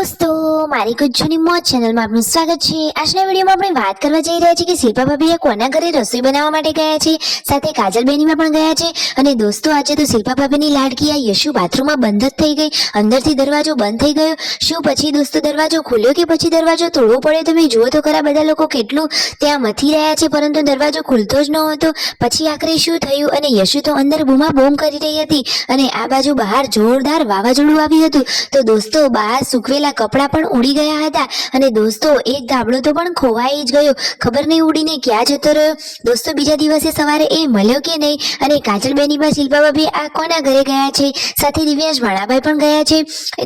દોસ્તો, મારી કુછુની મોજ ચેનલમાં આપનું સ્વાગત છે। આજના વિડીયોમાં આપણે વાત કરવા જઈ રહ્યા છીએ કે શિલ્પા ભાભી કોના ઘરે રસોઈ બનાવવા માટે ગયા છે, સાથે કાજલ બેનીમાં પણ ગયા છે। અને દોસ્તો, આજે તો શિલ્પા ભાભીની લાડકી આ યશુ બાથરૂમમાં બંધ જ થઈ ગઈ, અંદરથી દરવાજો બંધ થઈ ગયો। શું પછી દોસ્તો દરવાજો ખુલ્યો કે પછી દરવાજો તોડવો પડ્યો? તમે જુઓ તો ખરા, બધા લોકો કેટલું ત્યાં મથી રહ્યા છે, પરંતુ દરવાજો ખુલતો જ ન હતો। પછી આખરે શું થયું? અને યશુ તો અંદર બૂમા બૂમ કરી રહી હતી અને આ બાજુ બહાર જોરદાર વાવાઝોડું આવ્યું હતું। તો દોસ્તો, બહાર સુકવેલા કપડાં પણ ઉડી ગયા હતા અને દોસ્તો એક ગાબડો તો પણ ખોવાઈ જ ગયો, ખબર નહીં ઉડીને ક્યાં જતો રહ્યો। દોસ્તો, બીજા દિવસે સવારે એ મળ્યો કે નહીં? અને કાજલ બેની બા શિલ્પા ભાભી આ કોના ઘરે ગયા છે, સાથે દિવ્યાંશ ભાણાભાઈ પણ ગયા છે,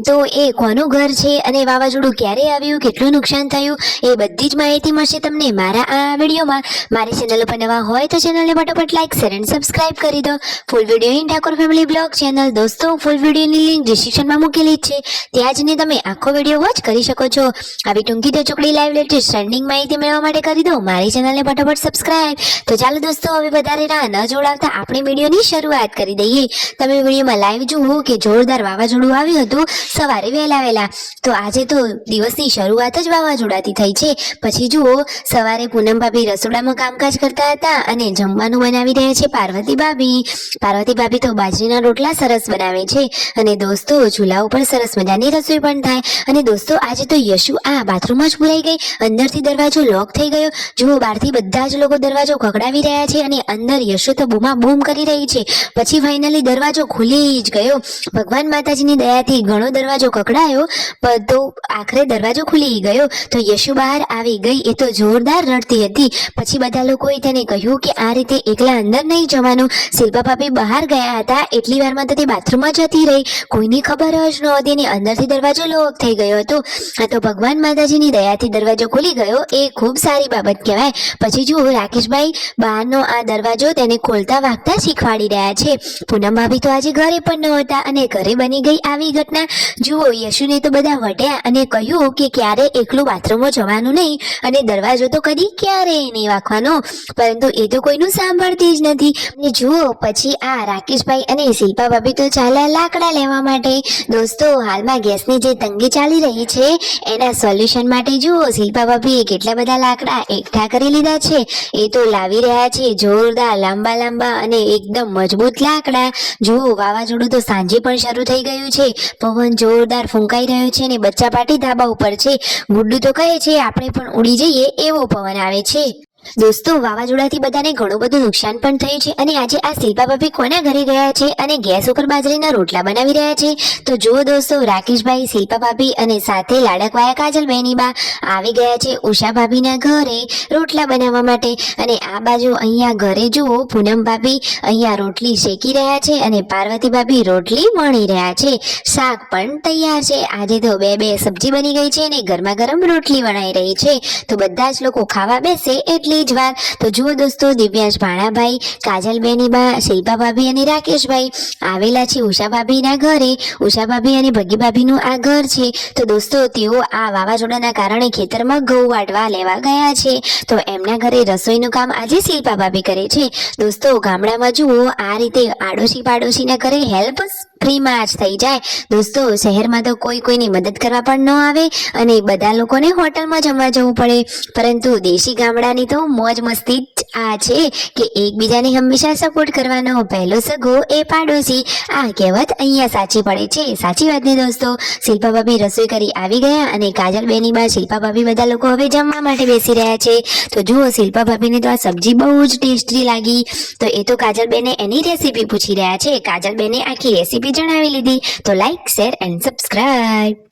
તો એ કોનું ઘર છે અને વાવાઝોડું ક્યારે આવ્યું, કેટલું નુકસાન થયું, એ બધી જ માહિતી મળશે તમને મારા આ વિડીયોમાં। મારી ચેનલ પર નવા હોય તો ચેનલને ફટાફટ લાઈક શેર અને સબસ્ક્રાઇબ કરી દો। Full video in Thakor family blog channel, દોસ્તો ફૂલ વિડીયોની લિંક ડિસ્ક્રિપ્શનમાં મૂકેલી છે, ત્યાં જઈને તમે આખો વિડીયો વોચ કરી શકો છો। આવી ટૂંકી તો ચોકડી લાઈવ લેટેસ્ટ ટ્રેન્ડિંગ માહિતી મેળવવા માટે કરી દો મારી ચેનલને ફટાફટ સબસ્ક્રાઇબ। તો ચાલો દોસ્તો, હવે વધારે રાહ ન જોડાવતા આપણે વિડીયોની શરૂઆત કરી દઈએ। તમે વિડીયોમાં લાઈવ જુઓ કે જોરદાર વાવાઝોડું આવ્યું હતું સવારે વહેલા। તો આજે તો દિવસની શરૂઆત જ વાવાઝોડાથી થઈ છે। પછી જુઓ, સવારે પૂનમ ભાભી રસોડામાં કામકાજ કરતા હતા અને જમવાનું બનાવી રહ્યા છે પાર્વતી ભાભી તો બાજરીના રોટલા સરસ બનાવે છે અને દોસ્તો ચૂલા ઉપર સરસ મજાની રસોઈ પણ થાય। અને દોસ્તો, આજે તો યશુ આ બાથરૂમમાં જ પુરાઈ ગઈ, અંદરથી દરવાજો લોક થઈ ગયો। જુઓ, બહારથી બધા જ લોકો દરવાજો ખખડાવી રહ્યા છે અને અંદર યશુ તો બૂમા બૂમ કરી રહી છે। પછી ફાઇનલી દરવાજો ખુલી જ ગયો, ભગવાન માતાજીની દયાથી ઘણો દરવાજો ખખડાયો તો આખરે દરવાજો ખુલી ગયો। તો યશુ બહાર આવી ગઈ, એ તો જોરદાર રડતી હતી। પછી બધા લોકોએ તેને કહ્યું કે આ રીતે એકલા અંદર નહીં જવાનું। શિલ્પા ભાભી બહાર ગયા હતા, એટલી વારમાં તો તે બાથરૂમમાં જતી રહી, કોઈની ખબર જ નહોતી અને અંદરથી દરવાજો લોક થઈ ગયો હતો। આ તો ભગવાન માતાજીની દયાથી દરવાજો ખુલી ગયો, એ ખૂબ સારી બાબત કહેવાય। પછી જુઓ, રાકેશભાઈ બહારનો આ દરવાજો તેને ખોલતા વાગતા શીખવાડી રહ્યા છે। પૂનમ ભાભી તો આજે ઘરે પણ નહોતા અને ઘરે બની ગઈ આવી ઘટના। જુઓ, યશુને તો બધા વઢ્યા અને કહ્યું કે ક્યારે એકલું બાથરૂમમાં જવાનું નહીં અને દરવાજો તો કદી ક્યારે નહીં વાગવાનો, પરંતુ એ તો કોઈનું સાંભળતી જ નથી। અને જુઓ, પછી આ રાકેશભાઈ અને શિલ્પા ભાભી તો ચાલ્યા લાકડા લેવા માટે। દોસ્તો, હાલમાં ગેસની જે તંગી ચાલી રહી છે એના સોલ્યુશન માટે જુઓ, શિલ્પા ભાભીએ કેટલા બધા લાકડા એકઠા કરી લીધા છે। એ તો લાવી રહ્યા છે જોરદાર લાંબા અને એકદમ મજબૂત લાકડા। જુઓ, વાવાઝોડું તો સાંજે પણ શરૂ થઈ ગયું છે, પવન જોરદાર ફૂંકાઈ રહ્યો છે અને બચ્ચા પાટી ધાબા ઉપર છે। ગુડ્ડુ તો કહે છે આપણે પણ ઉડી જઈએ એવો પવન આવે છે। દોસ્તો, વાવાઝોડાથી બધાને ઘણું બધું નુકસાન પણ થયું છે અને આજે આ શિલ્પા ભાભી કોના ઘરે ગયા છે અને ગેસ ઉપર બાજરીના રોટલા બનાવી રહ્યા છે। તો જુઓ દોસ્તો, રાકેશભાઈ, શિલ્પા ભાભી અને સાથે લાડકવાયા કાજલ બેની બા આવી ગયા છે ઉષા ભાભીના ઘરે રોટલા બનાવવા માટે। અને આ બાજુ અહીંયા ઘરે જુઓ, પૂનમ ભાભી અહીંયા રોટલી શેકી રહ્યા છે અને પાર્વતી ભાભી રોટલી વણી રહ્યા છે। શાક પણ તૈયાર છે, આજે તો બે સબ્જી બની ગઈ છે અને ગરમા ગરમ રોટલી વણાઈ રહી છે। તો બધા જ લોકો ખાવા બેસે એટલે જ વાર। તો જુઓ દોસ્તો, દિવ્યાંશ ભાણાભાઈ, કાજલ બેની બા, શિલ્પા ભાભી અને રાકેશભાઈ આવેલા છે ઉષા ભાભીના ઘરે। ઉષા ભાભી અને ભગી ભાભીનું આ ઘર છે। તો દોસ્તો, તેઓ આ વાવાઝોડાના કારણે ખેતરમાં ઘઉં વાટવા લેવા ગયા છે, તો એમના ઘરે રસોઈનું કામ આજે શિલ્પા ભાભી કરે છે। દોસ્તો, ગામડામાં જુઓ, આ રીતે આડોશી પાડોશીના ઘરે હેલ્પ ફ્રીમાં જ થઈ જાય। દોસ્તો, શહેરમાં તો કોઈની મદદ કરવા પણ ન આવે અને બધા લોકોને હોટલમાં જમવા જવું પડે, પરંતુ દેશી ગામડાની તો મોજ મસ્તી જ આ છે કે એકબીજાને હંમેશા સપોર્ટ કરવાનો, પહેલો સગો એ પાડોશી। આ કહેવત અહીંયા સાચી પડે છે। સાચી વાત ને દોસ્તો? શિલ્પા ભાભી રસોઈ કરી આવી ગયા અને કાજલ બેની બા, શિલ્પા ભાભી બધા લોકો હવે જમવા માટે બેસી રહ્યા છે। તો જુઓ, શિલ્પા ભાભીને તો આ સબ્જી બહુ જ ટેસ્ટી લાગી, તો એ તો કાજલ બેને એની રેસીપી પૂછી રહ્યા છે। કાજલ બેને આખી રેસીપી જણાવી લીધી। તો લાઈક શેર એન્ડ સબસ્ક્રાઇબ।